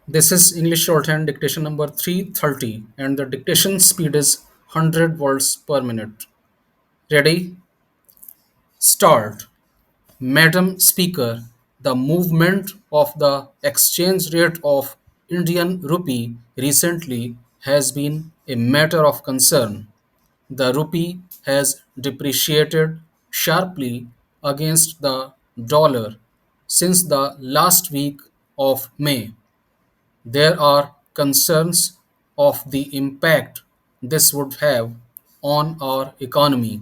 This is English shorthand dictation number 330 and the dictation speed is 100 words per minute. Ready? Start. Madam Speaker, the movement of the exchange rate of Indian rupee recently has been a matter of concern. The rupee has depreciated sharply against the dollar since the last week of May. There are concerns of the impact this would have on our economy.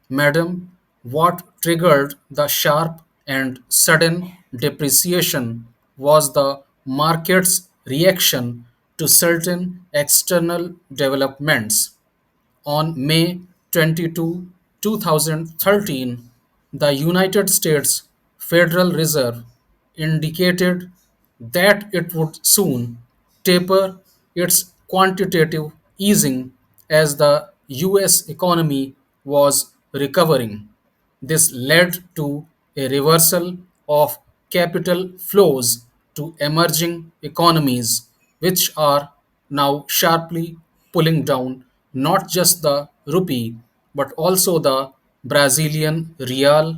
Madam, what triggered the sharp and sudden depreciation was the market's reaction to certain external developments. On May 22, 2013, the United States Federal Reserve indicated that it would soon taper its quantitative easing as the US economy was recovering. This led to a reversal of capital flows to emerging economies, which are now sharply pulling down not just the rupee but also the Brazilian real,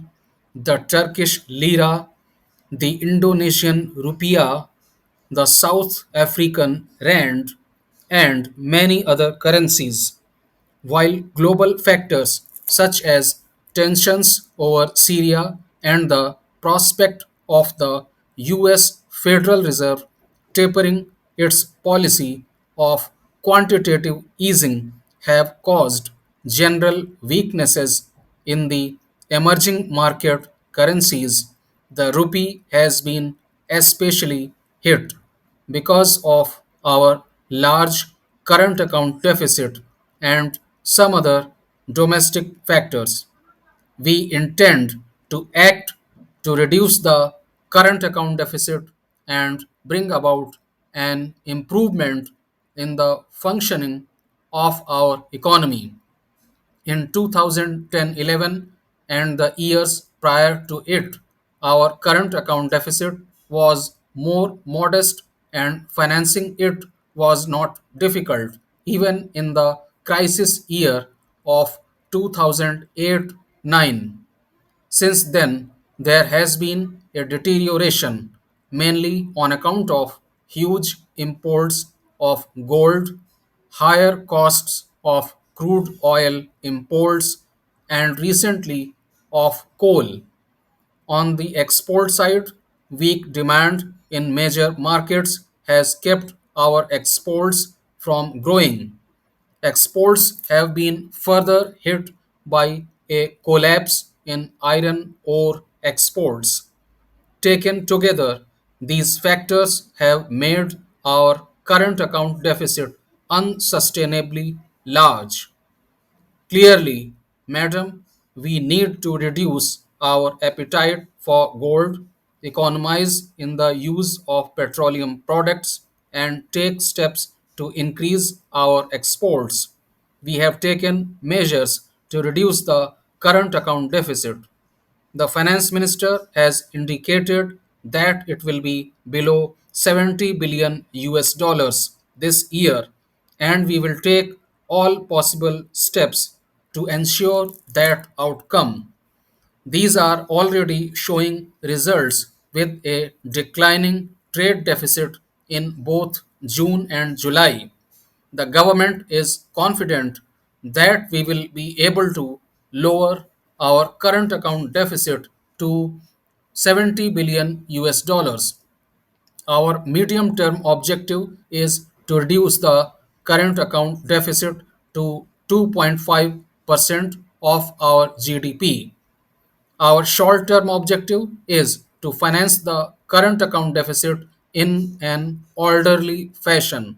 the Turkish lira, the Indonesian rupiah, the South African rand, and many other currencies. While global factors such as tensions over Syria and the prospect of the US Federal Reserve tapering its policy of quantitative easing have caused general weaknesses in the emerging market currencies, the rupee has been especially hit because of our large current account deficit and some other domestic factors. We intend to act to reduce the current account deficit and bring about an improvement in the functioning of our economy. In 2010-11 and the years prior to it, our current account deficit was more modest and financing it was not difficult, even in the crisis year of 2008-9. Since then, there has been a deterioration, mainly on account of huge imports of gold, higher costs of crude oil imports, and recently of coal. On the export side, weak demand in major markets has kept our exports from growing. Exports have been further hit by a collapse in iron ore exports. Taken together, these factors have made our current account deficit unsustainably large. Clearly, madam, we need to reduce our appetite for gold, economize in the use of petroleum products, and take steps to increase our exports. We have taken measures to reduce the current account deficit. The finance minister has indicated that it will be below 70 billion US dollars this year, and we will take all possible steps to ensure that outcome. These are already showing results with a declining trade deficit in both June and July. The government is confident that we will be able to lower our current account deficit to 70 billion US dollars. Our medium term objective is to reduce the current account deficit to 2.5% of our GDP. Our short term objective is to finance the current account deficit in an orderly fashion.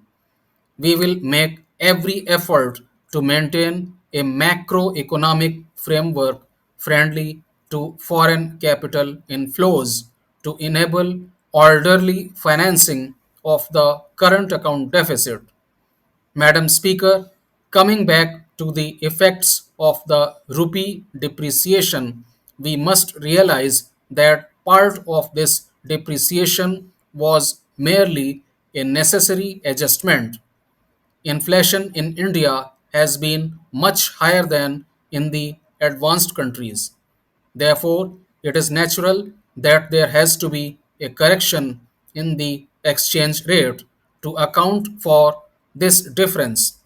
We will make every effort to maintain a macroeconomic framework friendly to foreign capital inflows to enable orderly financing of the current account deficit. Madam Speaker, coming back to the effects of the rupee depreciation, we must realize that part of this depreciation was merely a necessary adjustment. Inflation in India has been much higher than in the advanced countries. Therefore, it is natural that there has to be a correction in the exchange rate to account for this difference.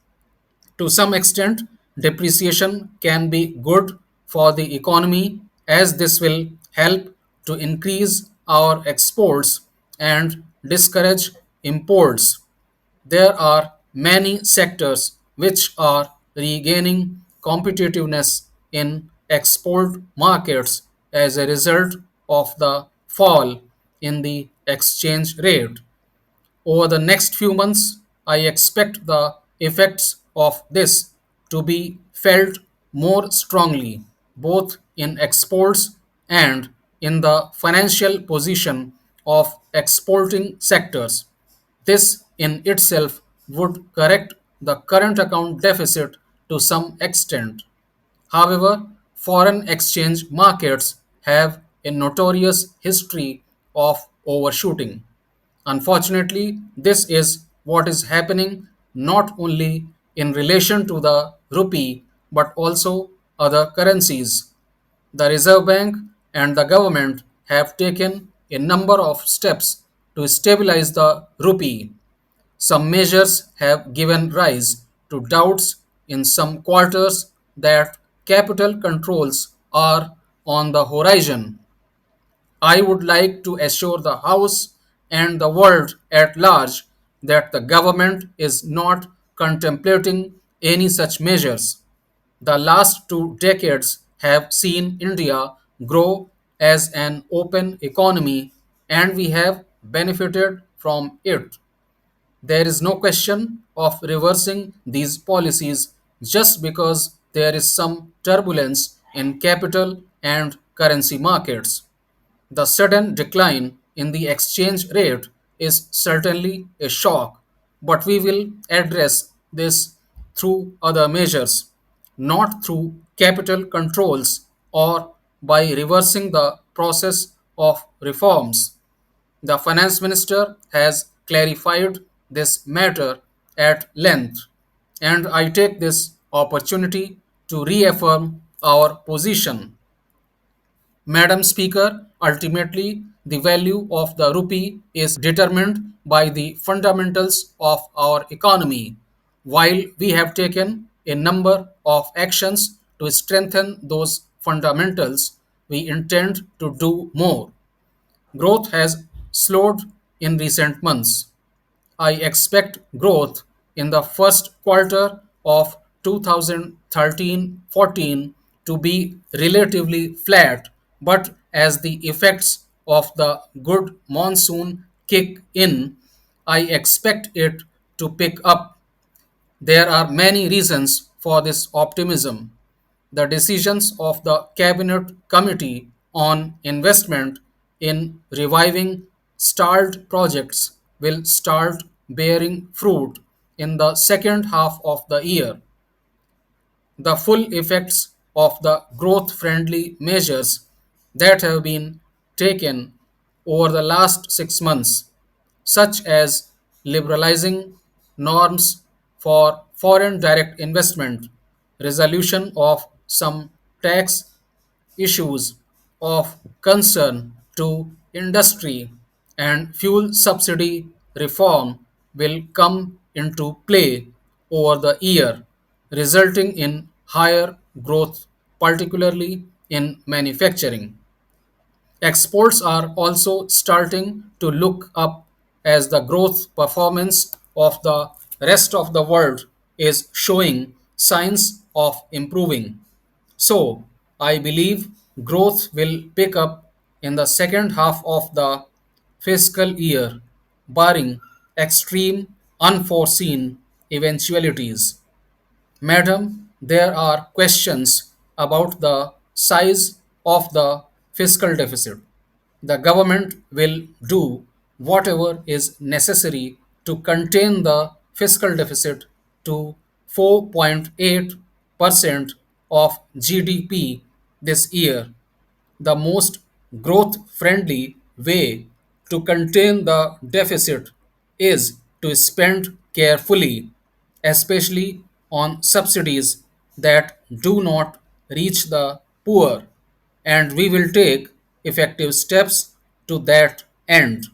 To some extent, depreciation can be good for the economy as this will help to increase our exports and discourage imports. There are many sectors which are regaining competitiveness in export markets as a result of the fall in the exchange rate. Over the next few months, I expect the effects of this to be felt more strongly, both in exports and in the financial position of exporting sectors. This in itself would correct the current account deficit to some extent. However, foreign exchange markets have a notorious history of overshooting. Unfortunately, this is what is happening not only in relation to the rupee but also other currencies. The Reserve Bank and the government have taken a number of steps to stabilize the rupee. Some measures have given rise to doubts in some quarters that capital controls are on the horizon. I would like to assure the House and the world at large that the government is not contemplating any such measures. The last 2 decades have seen India grow as an open economy and we have benefited from it. There is no question of reversing these policies just because there is some turbulence in capital and currency markets. The sudden decline in the exchange rate is certainly a shock, but we will address this through other measures, not through capital controls or by reversing the process of reforms. The finance minister has clarified this matter at length, and I take this opportunity to reaffirm our position. Madam Speaker, ultimately, the value of the rupee is determined by the fundamentals of our economy. While we have taken a number of actions to strengthen those fundamentals, we intend to do more. Growth has slowed in recent months. I expect growth in the first quarter of 2013-14 to be relatively flat, but as the effects of the good monsoon kick in, I expect it to pick up. There are many reasons for this optimism. The decisions of the Cabinet Committee on Investment in reviving stalled projects will start bearing fruit in the second half of the year. The full effects of the growth friendly measures that have been taken over the last 6 months, such as liberalizing norms for foreign direct investment, resolution of some tax issues of concern to industry, and fuel subsidy reform will come into play over the year, resulting in higher growth, particularly in manufacturing. Exports are also starting to look up as the growth performance of the rest of the world is showing signs of improving. So, I believe growth will pick up in the second half of the fiscal year, barring extreme unforeseen eventualities. Madam, there are questions about the size of the fiscal deficit. The government will do whatever is necessary to contain the fiscal deficit to 4.8% of GDP this year. The most growth friendly way to contain the deficit is to spend carefully, especially on subsidies that do not reach the poor, and we will take effective steps to that end.